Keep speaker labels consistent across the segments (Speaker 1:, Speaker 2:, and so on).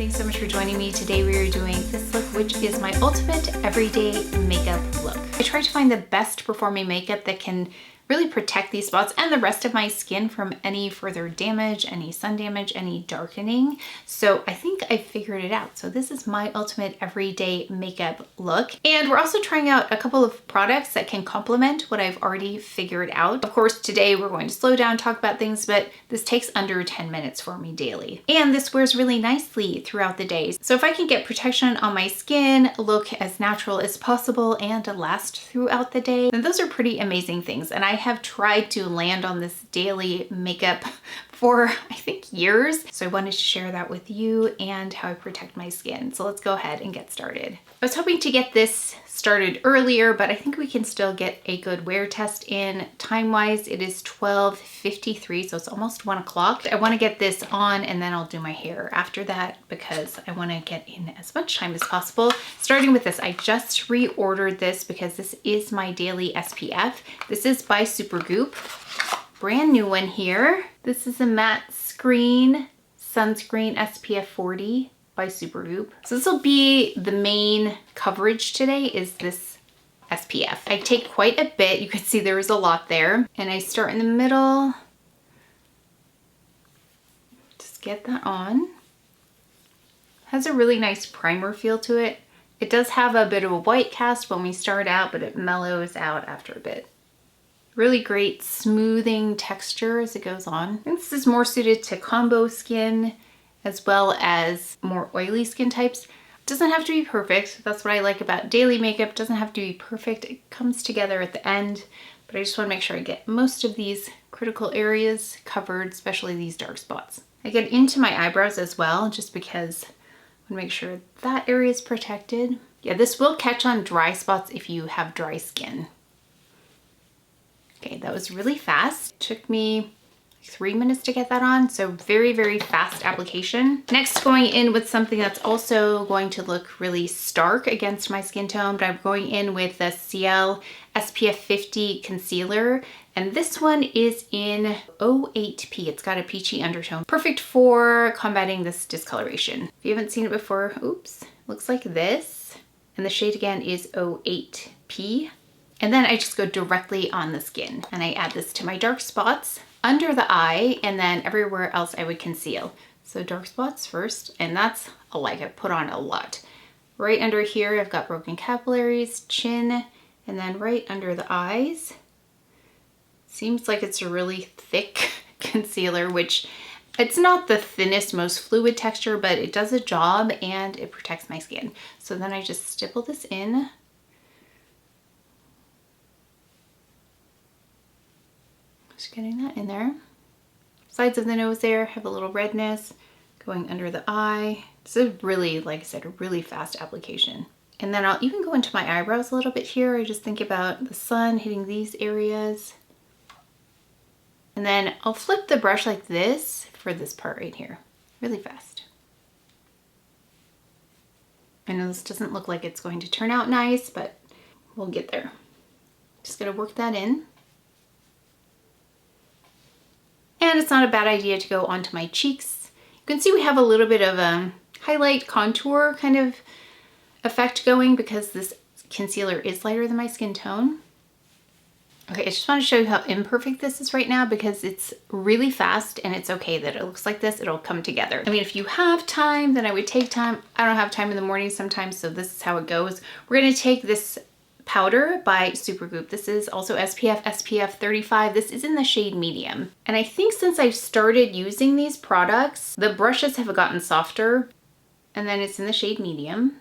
Speaker 1: Thanks so much for joining me. Today we are doing this look, which is my ultimate everyday makeup look. I try to find the best performing makeup that can really protect these spots and the rest of my skin from any further damage, any sun damage, any darkening. So I think I figured it out. So this is my ultimate everyday makeup look. And we're also trying out a couple of products that can complement what I've already figured out. Of course, today we're going to slow down, talk about things, but this takes under 10 minutes for me daily. And this wears really nicely throughout the day. So if I can get protection on my skin, look as natural as possible, and last throughout the day, then those are pretty amazing things. And I have tried to land on this daily makeup for I think years. So I wanted to share that with you and how I protect my skin. So let's go ahead and get started. I was hoping to get this started earlier, but I think we can still get a good wear test in. Time-wise, it is 12:53, so it's almost 1 o'clock. I want to get this on and then I'll do my hair after that because I want to get in as much time as possible. Starting with this, I just reordered this because this is my daily SPF. This is by Supergoop. Brand new one here. This is a matte screen sunscreen SPF 40 by Supergoop. So this will be the main coverage today, is this SPF. I take quite a bit. You can see there is a lot there. And I start in the middle. Just get that on. Has a really nice primer feel to it. It does have a bit of a white cast when we start out, but it mellows out after a bit. Really great smoothing texture as it goes on. And this is more suited to combo skin as well as more oily skin types. It doesn't have to be perfect. That's what I like about daily makeup. It doesn't have to be perfect. It comes together at the end, but I just want to make sure I get most of these critical areas covered, especially these dark spots. I get into my eyebrows as well, just because I want to make sure that area is protected. Yeah, this will catch on dry spots if you have dry skin. Okay, that was really fast. It took me 3 minutes to get that on, so very, very fast application. Next, going in with something that's also going to look really stark against my skin tone, but I'm going in with the Ciele SPF 50 concealer, and this one is in 08P. It's got a peachy undertone. Perfect for combating this discoloration. If you haven't seen it before, oops, looks like this. And the shade again is 08P. And then I just go directly on the skin and I add this to my dark spots under the eye, and then everywhere else I would conceal. So dark spots first, and that's I put on a lot. Right under here, I've got broken capillaries, chin, and then right under the eyes. Seems like it's a really thick concealer, which it's not the thinnest, most fluid texture, but it does a job and it protects my skin. So then I just stipple this in. Just getting that in there. Sides of the nose there have a little redness going under the eye. This is really, like I said, a really fast application. And then I'll even go into my eyebrows a little bit here. I just think about the sun hitting these areas. And then I'll flip the brush like this for this part right here, really fast. I know this doesn't look like it's going to turn out nice, but we'll get there. Just gonna work that in. And it's not a bad idea to go onto my cheeks. You can see we have a little bit of a highlight contour kind of effect going because this concealer is lighter than my skin tone. Okay, I just want to show you how imperfect this is right now because it's really fast, and it's okay that it looks like this. It'll come together. I mean, if you have time, then I would take time. I don't have time in the morning sometimes, so this is how it goes. We're going to take this powder by Supergoop. This is also SPF 35. This is in the shade medium. And I think since I've started using these products, the brushes have gotten softer, and then it's in the shade medium.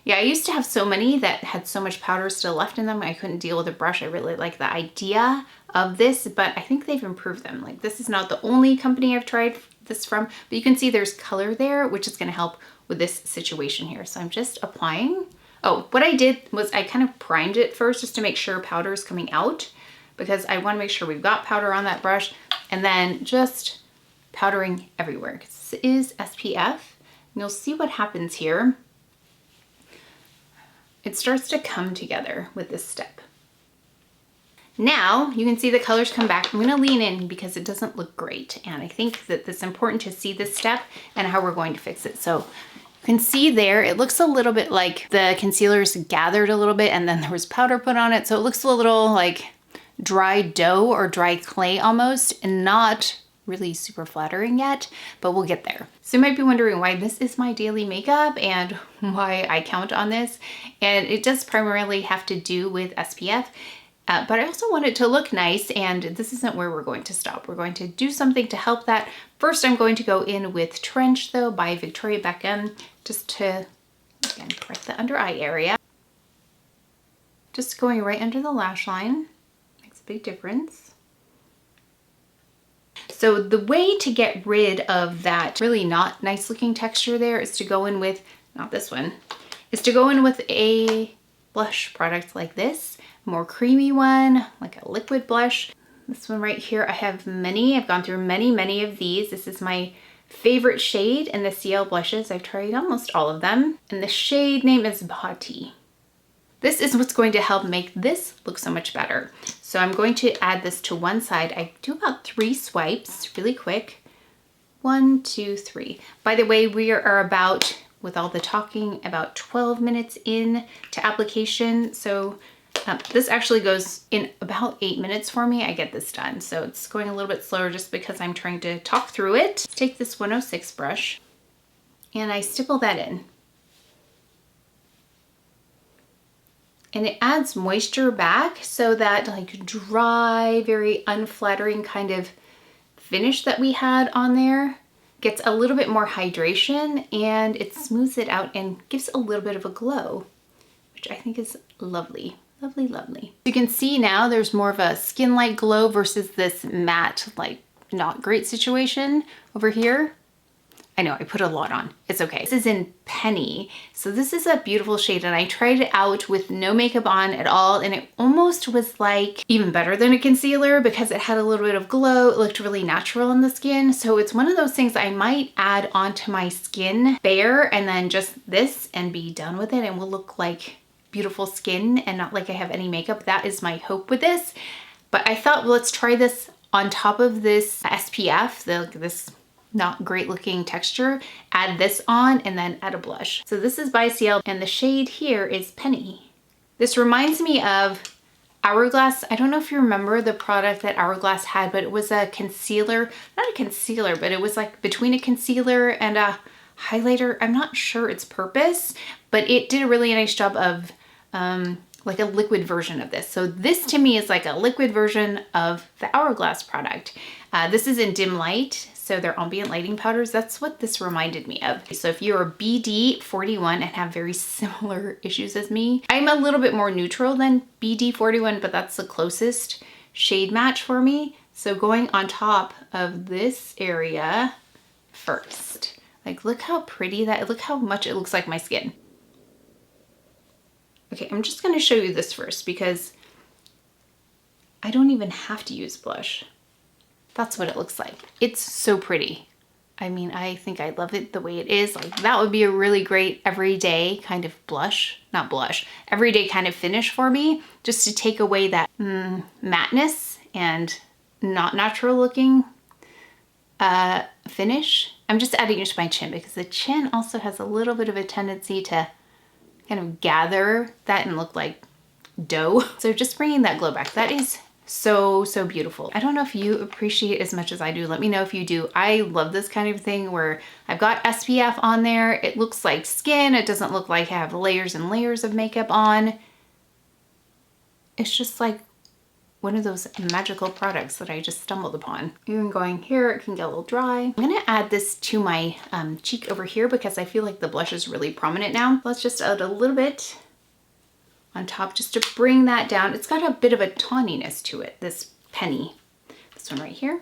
Speaker 1: Yeah, I used to have so many that had so much powder still left in them, I couldn't deal with a brush. I really like the idea of this, but I think they've improved them. Like, this is not the only company I've tried this from, but you can see there's color there, which is gonna help with this situation here. So I'm just applying. Oh, what I did was I kind of primed it first just to make sure powder is coming out, because I want to make sure we've got powder on that brush, and then just powdering everywhere. This is SPF, and you'll see what happens here. It starts to come together with this step. Now you can see the colors come back. I'm gonna lean in because it doesn't look great. And I think that it's important to see this step and how we're going to fix it. So you can see there, it looks a little bit like the concealer's gathered a little bit and then there was powder put on it. So it looks a little like dry dough or dry clay almost, and not really super flattering yet, but we'll get there. So you might be wondering why this is my daily makeup and why I count on this. And it does primarily have to do with SPF. But I also want it to look nice, and this isn't where we're going to stop. We're going to do something to help that. First, I'm going to go in with Trench though by Victoria Beckham, just to, again, correct the under eye area. Just going right under the lash line, makes a big difference. So the way to get rid of that really not nice looking texture there is to go in with, not this one, is to go in with a blush product like this. More creamy one, like a liquid blush. This one right here, I have many. I've gone through many of these. This is my favorite shade in the Ciele blushes. I've tried almost all of them. And the shade name is Bhati. This is what's going to help make this look so much better. So I'm going to add this to one side. I do about 3 swipes really quick. 1, 2, 3. By the way, we are about, with all the talking, about 12 minutes in to application. So this actually goes in about 8 minutes for me. I get this done. So it's going a little bit slower just because I'm trying to talk through it. Take this 106 brush and I stipple that in. And it adds moisture back so that like dry, very unflattering kind of finish that we had on there gets a little bit more hydration, and it smooths it out and gives a little bit of a glow, which I think is lovely. Lovely, lovely. You can see now there's more of a skin-like glow versus this matte, like not great situation over here. I know I put a lot on, it's okay. This is in Penny. So this is a beautiful shade, and I tried it out with no makeup on at all, and it almost was like even better than a concealer because it had a little bit of glow. It looked really natural on the skin. So it's one of those things I might add onto my skin bare and then just this and be done with it, and will look like beautiful skin and not like I have any makeup. That is my hope with this. But I thought, well, let's try this on top of this SPF, this not great looking texture, add this on and then add a blush. So this is by Ciele, and the shade here is Penny. This reminds me of Hourglass. I don't know if you remember the product that Hourglass had, but it was a concealer, not a concealer, but it was like between a concealer and a highlighter. I'm not sure its purpose, but it did a really nice job of like a liquid version of this. So this to me is like a liquid version of the Hourglass product. This is in dim light, so they're ambient lighting powders. That's what this reminded me of. So if you're BD 41 and have very similar issues as me, I'm a little bit more neutral than BD 41, but that's the closest shade match for me. So going on top of this area first, like look how pretty that, look how much it looks like my skin. Okay, I'm just gonna show you this first because I don't even have to use blush. That's what it looks like. It's so pretty. I mean, I think I love it the way it is. Like that would be a really great everyday kind of blush, not blush, everyday kind of finish for me, just to take away that matteness and not natural looking finish. I'm just adding it to my chin because the chin also has a little bit of a tendency to kind of gather that and look like dough. So just bringing that glow back, that is so, so beautiful. I don't know if you appreciate it as much as I do. Let me know if you do. I love this kind of thing where I've got SPF on there. It looks like skin. It doesn't look like I have layers and layers of makeup on. It's just like one of those magical products that I just stumbled upon. Even going here, it can get a little dry. I'm gonna add this to my cheek over here because I feel like the blush is really prominent now. Let's just add a little bit on top just to bring that down. It's got a bit of a tawniness to it, this Penny. This one right here.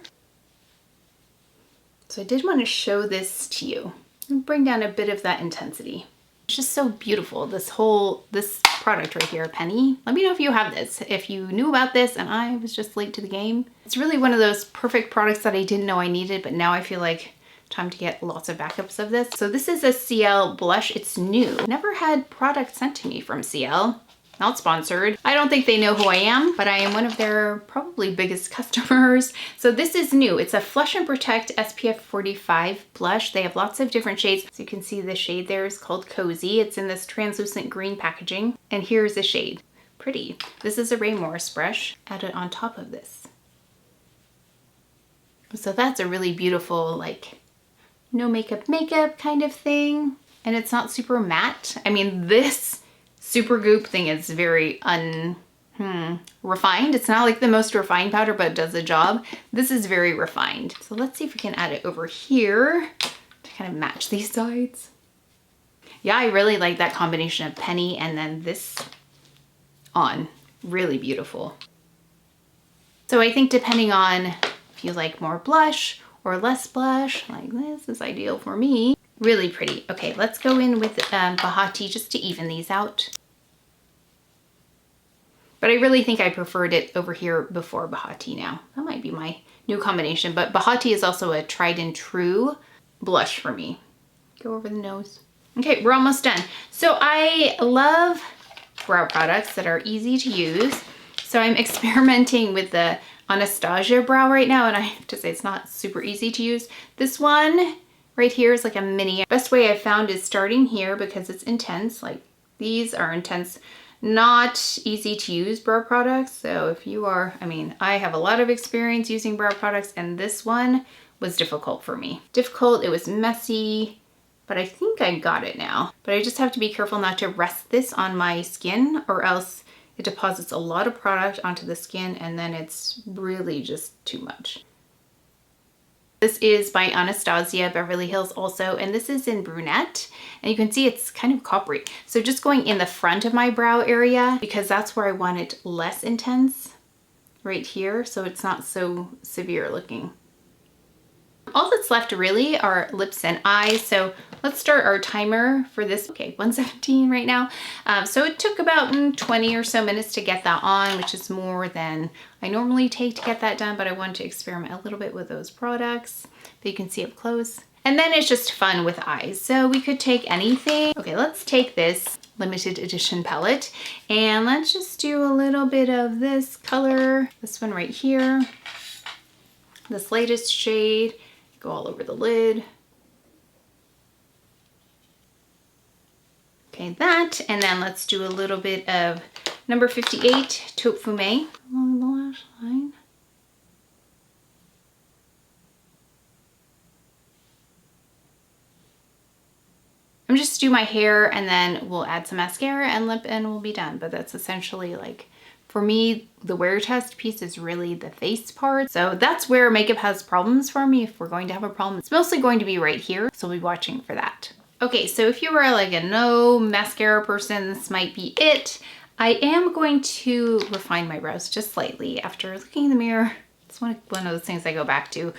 Speaker 1: So I did want to show this to you and bring down a bit of that intensity. It's just so beautiful, this product right here, Penny. Let me know if you have this, if you knew about this and I was just late to the game. It's really one of those perfect products that I didn't know I needed, but now I feel like time to get lots of backups of this. So this is a Ciele blush. It's new. Never had product sent to me from Ciele. not sponsored. I don't think they know who I am, but I am one of their probably biggest customers. So this is new. It's a Flush and Protect SPF 45 blush. They have lots of different shades. So you can see the shade there is called Cozy. It's in this translucent green packaging. And here's the shade. Pretty. This is a Ray Morris brush added on top of this. So that's a really beautiful, like, no makeup kind of thing. And it's not super matte. I mean, this Super Goop thing is very refined. It's not like the most refined powder, but it does the job. This is very refined. So let's see if we can add it over here to kind of match these sides. Yeah, I really like that combination of penny and then this on. Really beautiful. So I think depending on if you like more blush or less blush, like this is ideal for me. Really pretty. Okay, let's go in with Bahati just to even these out. But I really think I preferred it over here before Bahati now. That might be my new combination, but Bahati is also a tried and true blush for me. Go over the nose. Okay, we're almost done. So I love brow products that are easy to use. So I'm experimenting with the Anastasia brow right now, and I have to say it's not super easy to use. This one right here is like a mini. Best way I've found is starting here because it's intense. Like these are intense, not easy to use brow products. So if you are, I mean, I have a lot of experience using brow products and this one was difficult for me. Difficult, it was messy, but I think I got it now. But I just have to be careful not to rest this on my skin or else it deposits a lot of product onto the skin and then it's really just too much. This is by Anastasia Beverly Hills also, and this is in brunette. And you can see it's kind of coppery. So just going in the front of my brow area because that's where I want it less intense, right here, so it's not so severe looking. All that's left really are lips and eyes. So let's start our timer for this. Okay, 1:17 right now. So it took about 20 or so minutes to get that on, which is more than I normally take to get that done, but I wanted to experiment a little bit with those products that you can see up close. And then it's just fun with eyes. So we could take anything. Okay, let's take this limited edition palette and let's just do a little bit of this color, this one right here, this latest shade. Go all over the lid. Okay, that, and then let's do a little bit of number 58, Taupe Fume along the lash line. I'm just do my hair and then we'll add some mascara and lip and we'll be done. But that's essentially like, for me, the wear test piece is really the face part. So that's where makeup has problems for me. If we're going to have a problem, it's mostly going to be right here. So we'll be watching for that. Okay, so if you are like a no mascara person, this might be it. I am going to refine my brows just slightly after looking in the mirror. It's one of those things I go back to.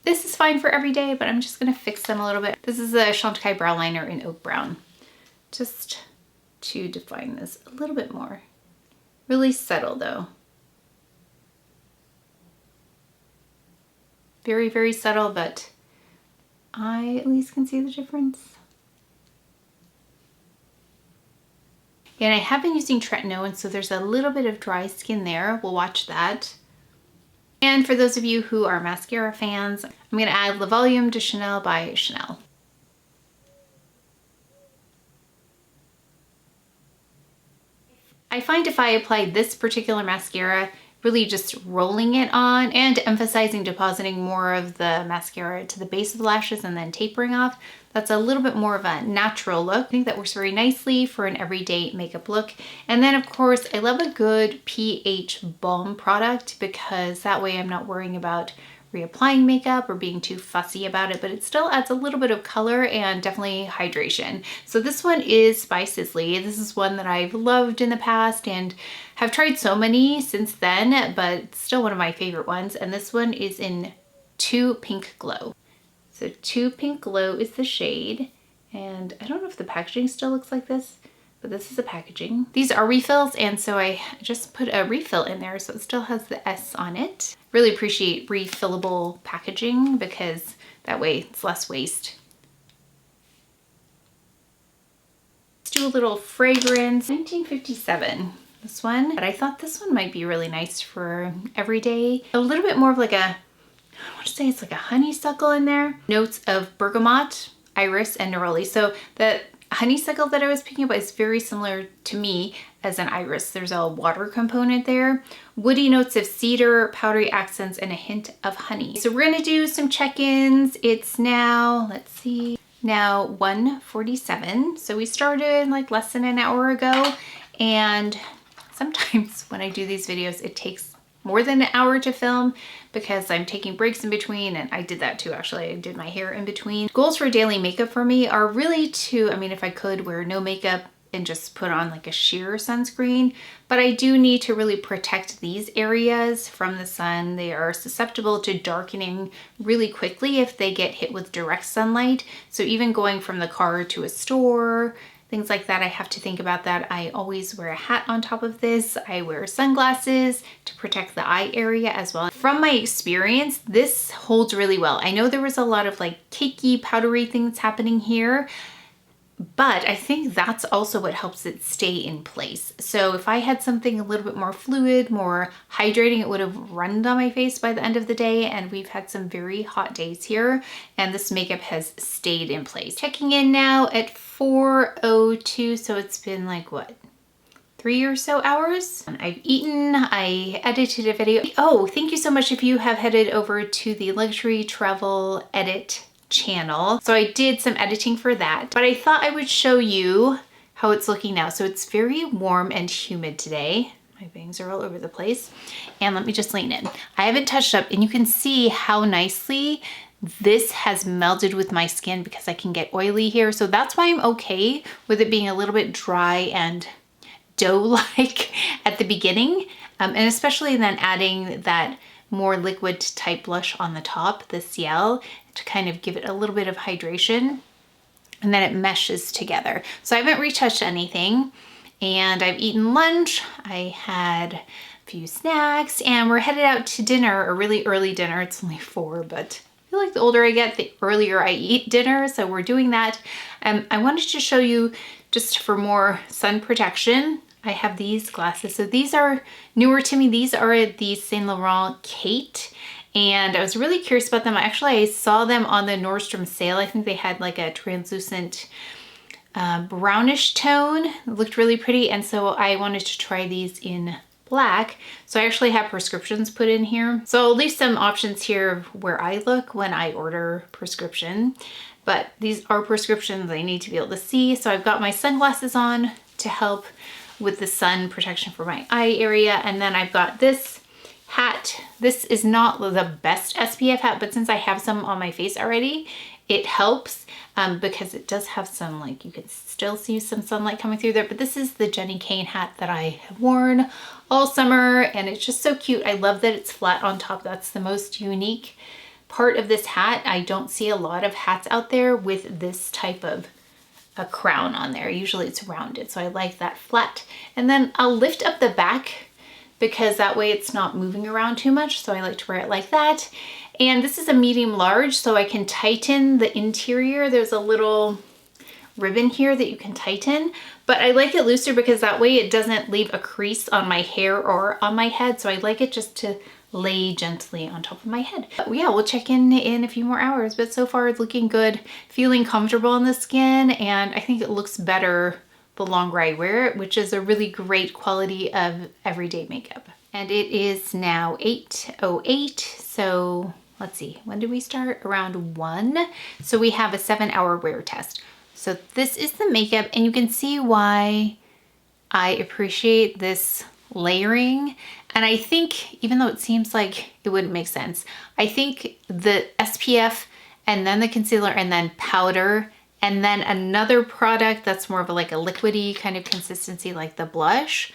Speaker 1: This is fine for every day, but I'm just gonna fix them a little bit. This is a Chantecaille brow liner in Oak Brown, just to define this a little bit more. Really subtle though. Very, very subtle, but I at least can see the difference. And I have been using tretinoin, so there's a little bit of dry skin there. We'll watch that. And for those of you who are mascara fans, I'm gonna add Le Volume de Chanel by Chanel. I find if I apply this particular mascara, really just rolling it on and emphasizing depositing more of the mascara to the base of the lashes and then tapering off, that's a little bit more of a natural look. I think that works very nicely for an everyday makeup look. And then of course, I love a good pH balm product because that way I'm not worrying about reapplying makeup or being too fussy about it, but it still adds a little bit of color and definitely hydration. So this one is by Sisley. This is one that I've loved in the past and have tried so many since then, but it's still one of my favorite ones. And this one is in 2 Pink Glow. So 2 Pink Glow is the shade. And I don't know if the packaging still looks like this, but this is the packaging. These are refills, and so I just put a refill in there so it still has the S on it. Really appreciate refillable packaging because that way it's less waste. Let's do new little fragrance, 1957. This one, but I thought this one might be really nice for everyday. A little bit more of like a, I want to say it's like a honeysuckle in there. Notes of bergamot, iris, and neroli. So the honeysuckle that I was picking up is very similar to me as an iris. There's a water component there. Woody notes of cedar, powdery accents, and a hint of honey. So we're gonna do some check-ins. It's now, let's see, now 1:47. So we started like less than an hour ago, and sometimes when I do these videos, it takes more than an hour to film because I'm taking breaks in between, and I did that too actually. I did my hair in between. Goals for daily makeup for me are really to, I mean, if I could wear no makeup and just put on like a sheer sunscreen, but I do need to really protect these areas from the sun. They are susceptible to darkening really quickly if they get hit with direct sunlight. So even going from the car to a store, things like that, I have to think about that. I always wear a hat on top of this. I wear sunglasses to protect the eye area as well. From my experience, this holds really well. I know there was a lot of like cakey, powdery things happening here, but I think that's also what helps it stay in place. So if I had something a little bit more fluid, more hydrating, it would have run down my face by the end of the day. And we've had some very hot days here, and this makeup has stayed in place. Checking in now at 4:02. So it's been like what? 3 or so hours. I've eaten, I edited a video. Oh, thank you so much if you have headed over to the Luxury Travel Edit channel. So I did some editing for that, but I thought I would show you how it's looking now. So it's very warm and humid today. My bangs are all over the place. And let me just lean in. I haven't touched up, and you can see how nicely this has melded with my skin because I can get oily here. So that's why I'm okay with it being a little bit dry and dough-like at the beginning. And especially then adding that more liquid type blush on the top, the Ciele, to kind of give it a little bit of hydration, and then it meshes together. So I haven't retouched anything, and I've eaten lunch. I had a few snacks, and we're headed out to dinner, a really early dinner. It's only 4, but I feel like the older I get, the earlier I eat dinner. So we're doing that. I wanted to show you, just for more sun protection, I have these glasses. So these are newer to me. These are the Saint Laurent Kate, and I was really curious about them. I saw them on the Nordstrom sale. I think they had like a translucent brownish tone. It looked really pretty, and so I wanted to try these in black. So I actually have prescriptions put in here. So I'll leave some options here of where I look when I order prescription, but these are prescriptions I need to be able to see. So I've got my sunglasses on to help with the sun protection for my eye area. And then I've got this hat. This is not the best SPF hat, but since I have some on my face already, it helps because it does have some, like, you can still see some sunlight coming through there. But this is the Jenny Kane hat that I have worn all summer, and it's just so cute. I love that it's flat on top. That's the most unique part of this hat. I don't see a lot of hats out there with this type of a crown on there. Usually it's rounded, so I like that flat. And then I'll lift up the back because that way it's not moving around too much, so I like to wear it like that. And this is a medium large, so I can tighten the interior. There's a little ribbon here that you can tighten, but I like it looser because that way it doesn't leave a crease on my hair or on my head. So I like it just to lay gently on top of my head. But yeah, we'll check in a few more hours, but so far it's looking good, feeling comfortable on the skin, and I think it looks better the longer I wear it, which is a really great quality of everyday makeup. And it is now 8:08, so let's see, when did we start? Around 1. So we have a 7-hour wear test. So this is the makeup, and you can see why I appreciate this layering. And I think, even though it seems like it wouldn't make sense, I think the SPF and then the concealer and then powder and then another product that's more of like a liquidy kind of consistency like the blush,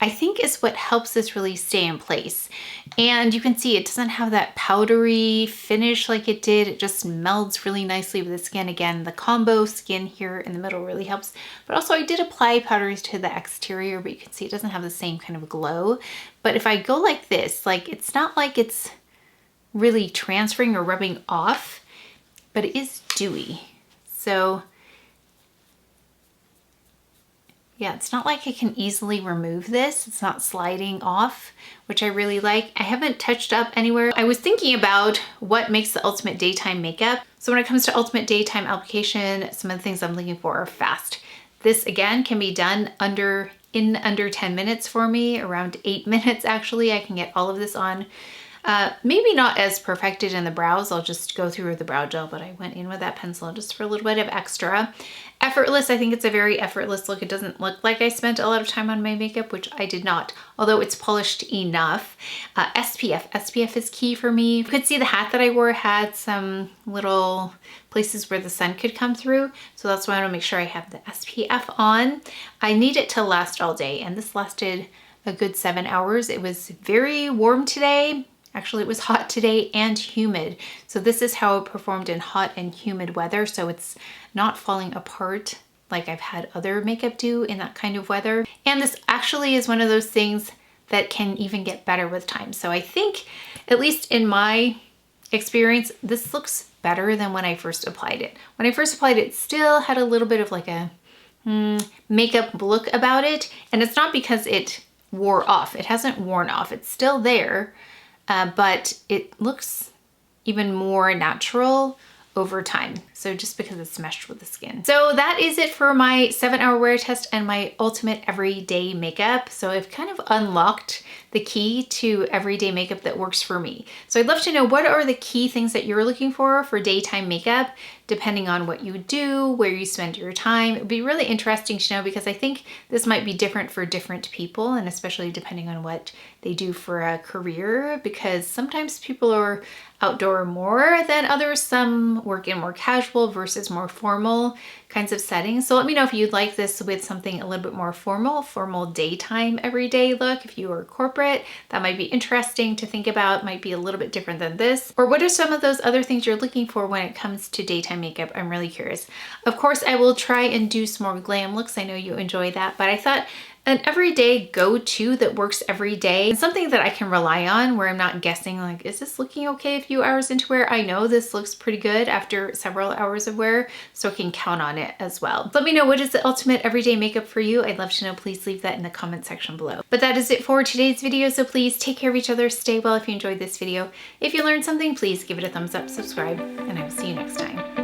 Speaker 1: I think is what helps this really stay in place. And you can see it doesn't have that powdery finish like it did. It just melds really nicely with the skin. Again, the combo skin here in the middle really helps. But also I did apply powders to the exterior, but you can see it doesn't have the same kind of glow. But if I go like this, like it's not like it's really transferring or rubbing off, but it is dewy. So Yeah, it's not like I can easily remove this. It's not sliding off, which I really like. I haven't touched up anywhere. I was thinking about what makes the ultimate daytime makeup. So when it comes to ultimate daytime application, some of the things I'm looking for are fast. This again can be done in under 10 minutes for me, around 8 minutes actually. I can get all of this on. Maybe not as perfected in the brows. I'll just go through with the brow gel, but I went in with that pencil just for a little bit of extra. Effortless, I think it's a very effortless look. It doesn't look like I spent a lot of time on my makeup, which I did not, although it's polished enough. SPF is key for me. You could see the hat that I wore had some little places where the sun could come through. So that's why I want to make sure I have the SPF on. I need it to last all day, and this lasted a good 7 hours. It was very warm today. Actually, it was hot today and humid. So this is how it performed in hot and humid weather. So it's not falling apart like I've had other makeup do in that kind of weather. And this actually is one of those things that can even get better with time. So I think, at least in my experience, this looks better than when I first applied it. When I first applied it, it still had a little bit of like a makeup look about it. And it's not because it wore off. It hasn't worn off. It's still there. But it looks even more natural over time. So just because it's meshed with the skin. So that is it for my 7-hour wear test and my ultimate everyday makeup. So I've kind of unlocked the key to everyday makeup that works for me. So I'd love to know, what are the key things that you're looking for daytime makeup, depending on what you do, where you spend your time. It'd be really interesting to know, because I think this might be different for different people, and especially depending on what they do for a career, because sometimes people are outdoor more than others. Some work in more casual versus more formal kinds of settings. So let me know if you'd like this with something a little bit more formal daytime everyday look. If you are corporate, that might be interesting to think about, might be a little bit different than this. Or what are some of those other things you're looking for when it comes to daytime makeup? I'm really curious. Of course, I will try and do some more glam looks. I know you enjoy that, but I thought an everyday go-to that works every day, and something that I can rely on, where I'm not guessing like, is this looking okay a few hours into wear? I know this looks pretty good after several hours of wear, so I can count on it as well. Let me know, what is the ultimate everyday makeup for you? I'd love to know. Please leave that in the comment section below. But that is it for today's video, so please take care of each other, stay well if you enjoyed this video. If you learned something, please give it a thumbs up, subscribe, and I will see you next time.